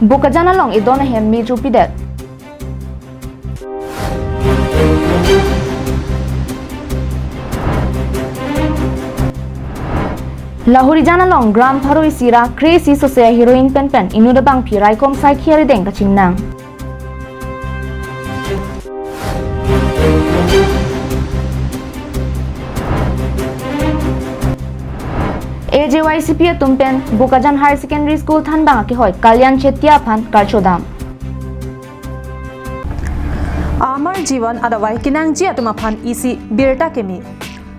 Bukajana long idona hem mi chupidet. Lahori jana long gram pharoi sira crazy sosia heroin pen inuda bang phirai kom sai khiari deng kaching nang. AJYCP tumpen Bukajan Higher Secondary School than bang ki hoy Kalyan Chetia phan karchodam. Amar Jivan adawai kinang ji atuma phan isi birta kemi.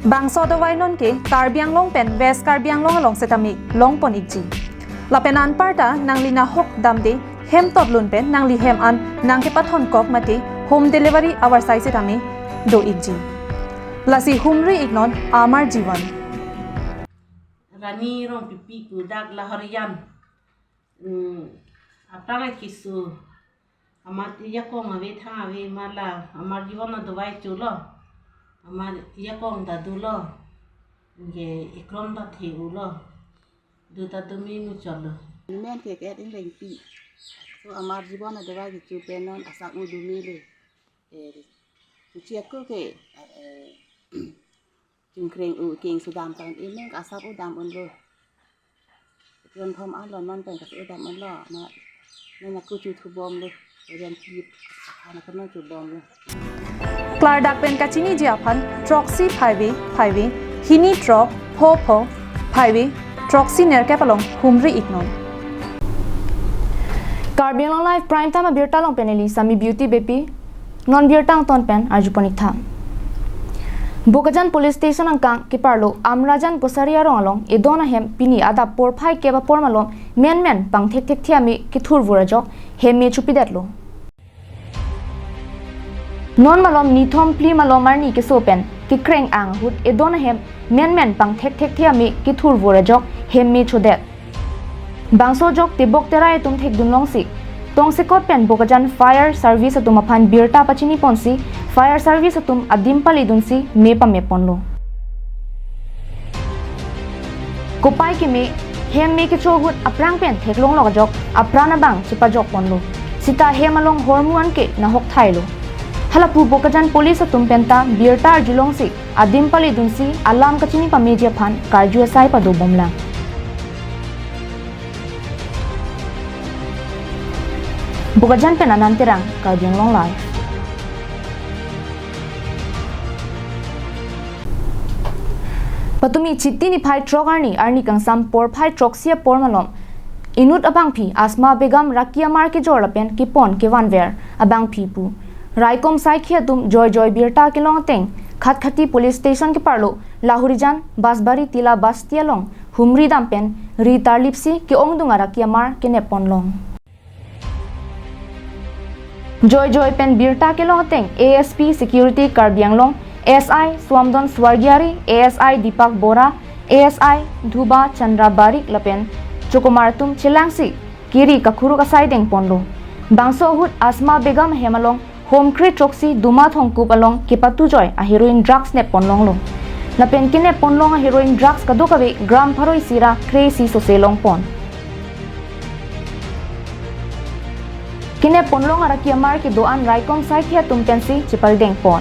Bangso adawai non ke Karbiang long pen West Karbiang long along setami long pon ikji. Lapenan parta nang lina hok damde hem tot lun pen nang li hem an nang ke pathon kok mati home delivery our sai setami do ikji. Lasi humri ignon Amar Jivan. Rani rong pipi kudak lahorian. Apara kisu. Amat iya kong awe thang awe mala. Amar Jivan na dawai chulo. Amar iya kong da dulo. Nge ikrom da the ulo. Du ta tumi mu chalo. Men ke ket in leng pi. So Amar Jivan na dawai ki chu penon asak mu dumile. Chia ko ke chung kreng u king sudam tan in ka asap udam un lo. Ron thom an lon man pen ka udam un lo ma nên ku chu thu bom lo. Ren kip ana kan chu bom lo. Klardak pen kachini ji aphan Troxy 5 hini trop pho 5 Troxy ner kapalong humri ignon. Karbiang live prime time birta long peneli sami beauty bepi non birtang ton pen arjuponik tha. Bukajan police station angkang kiparlo amrajan posaria rongalong edona hem pini ada por phai keba por malom men pang thek thiami ki thur vurajok hemi chupidatlo. Non malom ni thom pli malom marni ke sopen ki kreng ang hut edona hem men pang thek thiami ki thur vurajok hemi chodet. Bangso jok tibok terai tum thek dunlong sik tong sekot pen Bukajan fire service atum aphan birta pachini ponsi fire service atum adim pali dunsi mepa meponlo kopai ki me hem me ke chogut aprang pen theklong logajok aprana bang chipajok ponlo sita hemalong hormuan ke na hok thailo halapu Bukajan police atum penta birta julong si adim pali dunsi alam kachini pameje phan karju sai padu bomla Bukajan penanan terang Karbiang long live. Patumi chiti ni phai trok arni kang sam por phai trok sia por malom. Inut abang phi Asma Begum Rakia mar ke jor lapen ki pon ke vanver abang phi pu. Raikom sai khia tum joy birta ke long teng khat khati police station ke parlo Lahorijan Basbari Tila Bastia long humri dampen ri tarlipsi ke ongdunga Rakia mar ke nepon long. Joy pen birta ke long teng ASP security Karbiang long SI Swamdon Swargiari ASI Deepak Bora ASI Dhuba Chandra Barik lapen Chokomartum Chilangsi Kiri Kakhuru kasai deng ponlo Bangso hut Asma Begum Hemalong Home Crate Troxy Duma Thongkup along Kipatu Joy a heroin drugs ne ponlong lo lapen kine ponlong a heroin drugs kadokawe gram pharoi sira crazy soselong pon Kine ponlong arakia mar ke doan Raikom Saikhia tumpensi chipal deng pon.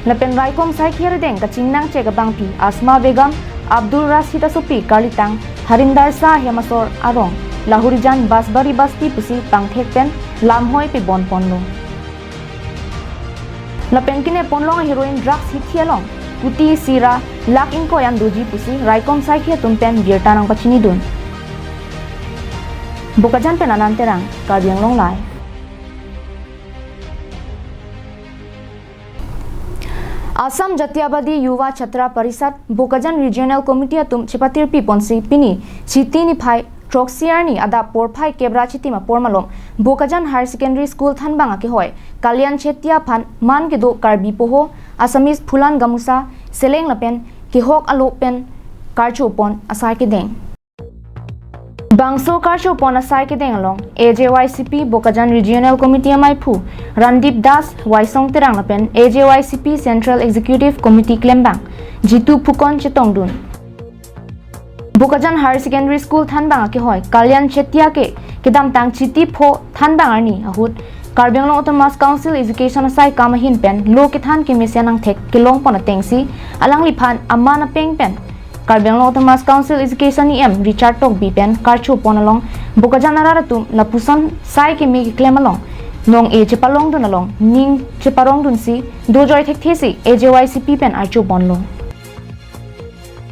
Lapen Raikom Saikhia deng kachingnang chegabang pi Asma Begum Abdul Rashid Asupi Karlitang Harindar Sa Hemasor Arong Lahorijan Basbari Basti pusi pangthek pen lamhoi pe bon ponlo. Lapen kine ponlong heroin drugs hithialong kuti sira lak inko yan doji pusi Raikom Saikhia tumpen birtanang pachini dun. Bukajan penanan terang Karbiang long live. Assam Jatyabadi Yuva Chhatra Parishad Bukajan Regional Committee atum chipatir pi ponsi pini chiti ni phai Troxiarni ada por phai kebra chitima pormalom Bukajan Higher Secondary School thanbanga ke hoy Kalyan Chetia phan man ke do karbi poho Assamese Phulan Gamusa Seleng lapen ke hok alopen karchu pon asai ke deng Bangso Karsho Pona Saike Dengalong, AJYCP Bukajan Regional Committee Maipu, Randip Das, Waisong Terang Lapen, AJYCP Central Executive Committee Klembang, Jitu Pukon Chetongdun. Bukajan Higher Secondary School than banga ke hoy Kalyan Chetia ke kedam tang chiti pho than banga ni ahut Karbiang Long Autonomous Council Education Asai Kamahin pen lo ke than ke mesianang thek ke long pon tengsi alang liphan amana peng pen Karbiang Long Autonomous Council Education em Richard Tok bi pen karchu pon along Bukajan araratum lapuson sai ke mi claim along nong e chepalong dun along ning cheparong dun si dojoy thek thesi AJYCP pen archu pon lo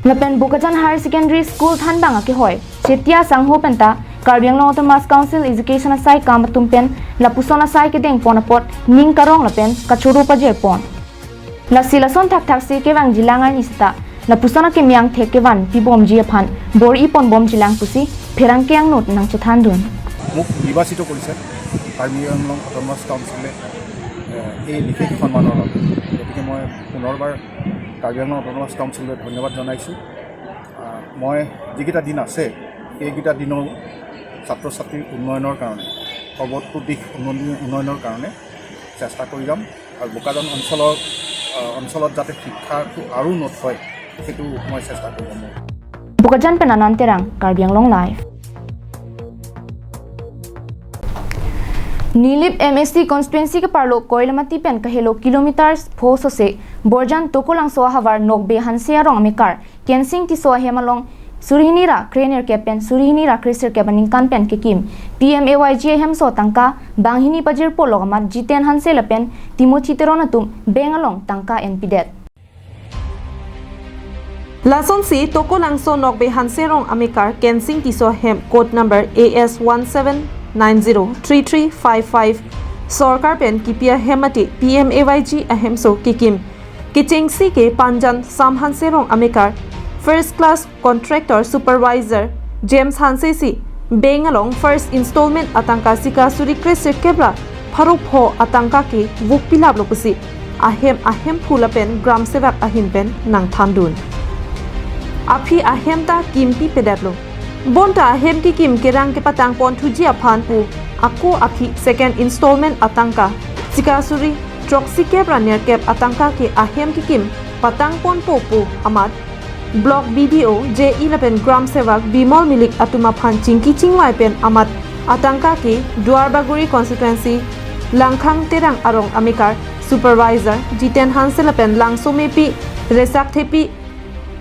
Lapen Bukajan Higher Secondary School than banga ke hoy Chetia Sangho penta Karbiang Long Autonomous Council Education Asai Kamatum pen Lapuson Asai ke deng ponapot ning karong lapen kachuru paje pon La silason thak thak si ke wang jilangan isita Lapusona ke miang thek ke wan pi bom ji aphan bor ipon bom jilang pusi pherang ke ang not nang chethan dun মোক নিৰ্বাচিত কৰিছে কাৰ্বি আংলং অট'নমাছ কাউন্সিলে এই বিশেষ সন্মানৰ বাবে গতিকে মই পুনৰবাৰ কাৰ্বি আংলং অট'নমাছ কাউন্সিললৈ ধন্যবাদ জনাইছোঁ মই যিকেইটা দিন আছে সেইকেইটা দিনো ছাত্ৰ ছাত্ৰীৰ উন্নয়নৰ কাৰণে সৰ্বতো দিশ উন্নয়নৰ কাৰণে চেষ্টা কৰি যাম আৰু বোকাজান অঞ্চলত যাতে শিক্ষাটো আৰু উন্নত হয় সেইটো মই চেষ্টা কৰি যাম Bukajan penanan terang Karbiang Long Live Nilip MSC constituency ke parlo koilamati pen kahelo kilometers phoso se borjan tokolang so havar nokbe hansia rong amikar kensing ti so hemalong surhinira krener kepen surhinira kriser kebaning kan pen ke kim PMAYG hem so tangka banghini pajir pologamat jiten hanse lapen timochi teronatum bengalong tangka npdet Lason si tokolang so nokbe hansia rong amikar kensing ti so hem code number AS17903355 Sorkar pen kipia hemati PMAYG ahemso kikim kichengsi ke panjan sam hanserong amikar first class contractor supervisor James Hansesi bengalong first installment atangka sika suri kresir kebra pharuk ho atangka ke vuk pilap lopusi ahem phula pen gram sevak ahin pen nang thandun api ahem ta kimpi pedaplo Bonta hem ki kim kerang ke patang pon thuji aphan pu aku api second installment atangka sikasuri troxy ke praner ke atangka ke ahem ki kim patang pon pu amat block BDO J11 gram sevak bimol milik atuma phan chingki chingwai pen amat atangka ke Duarbaguri constituency langkhang terang arong amikar supervisor Jiten Hansel pen langsomepi resak thepi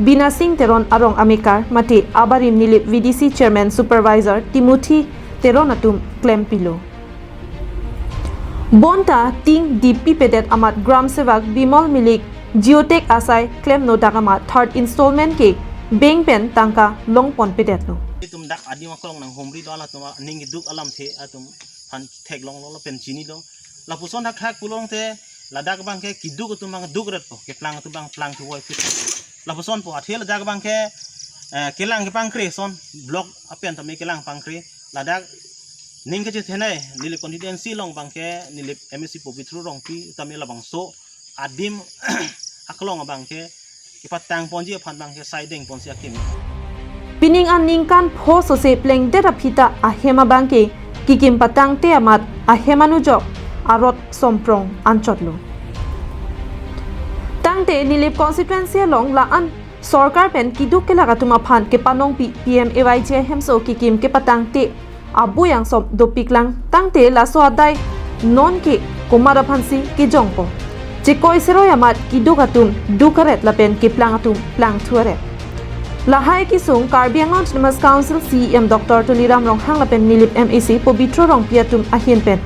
Bina Singh Teron Arong Amikar Mati Abarim Nilip VDC Chairman Supervisor Timothy Teronatum Claim Pilo Bonta Ting DP Pedet Amat Gram Sevak Bimol Milik Geotech Asai Claim No Dagamat Third Installment Ke Beng Pen Tangka Long Pon Pedet Lo Tum dak adi makolong nang homri dola tuma ningi duk alam the atum pan thek long lo pen chini lo la puson dak thak pulong the la dak bang ke kiduk tu mang duk ret po ke plang tu bang plang tu woi fit la puson po athel dak bang ke kelang ke pangkre son blok apen tami kelang pangkre la dak ning ke thenai nilip constituency long bang ke nilip MSC popitru rong pi tami la bang so adim aklong bang ke patang ponji phan bang ke siding ponsi akim Pining an ningkan pho so se pleng de rapita ahema bangke kikim patang te amat ahemanu jok arot somprong anchotlo tangte nilip constituency long la an sarkar pen kiduk ke laga tuma phan ke panong PMAYG hemso kikim ke patang te abu yang som dopiklang tangte la so adai non ke kumara phansi ke jongpo je koi sero amat kiduk atum dukaret la pen ke plang atum plang thuare Lahai Kisung Karbi Anglong Autonomous Council CEM Dr. Tuliram Ronghang Lapen Nilip MAC Pobitro Rong Piatum Ahin Pen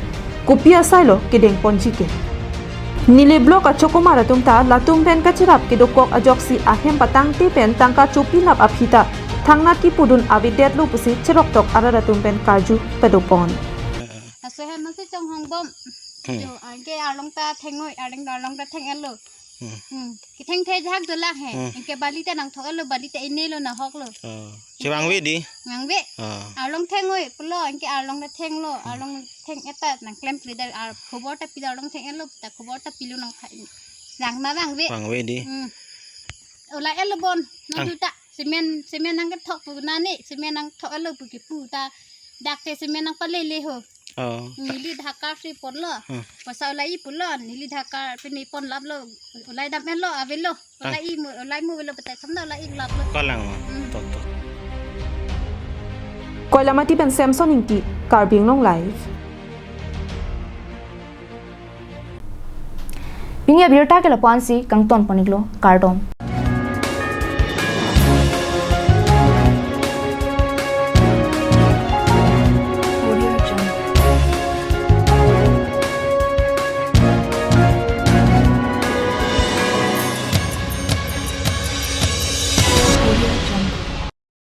Kupia Silo Kideng Ponjike Nilip Blok Achokomara Tumta Latum Pen Kachirap Kidokok Ajoksi Ahem Patang Te Pen Tangka Chupilap Apita Tangnat Ki Pudun Abidet Lupusi Cherok Tok Araratum Pen Karju Pedopon Asohem Masi Chong Hong Bom Jo Anke Arlong Ta Thengoi Arlong Ta Theng Elo Ki theng the jak do lak he inke balita nang thok lo balita inelo na hok lo chewang we di nang we along theng oi pulo inke along da theng lo along theng eta nang klem pridar ar khobor ta pidar along theng elo ta khobor ta pilu nang khai rang ma bang we di ola elo bon nang tuta semen nang ka thok pu na ni semen nang thok elo pu ki pu ta dak te semen nang pale le ho nili dhaka free porlo pasal lai pulo nili dhaka pini pon lab lo lai dam lo avelo lai mu velo pata samna lai lab lo kalang to Koilamati ben Samson ingki Karbiang Long Live. Pinya birta ke lapuan si kangton paniglo kardon.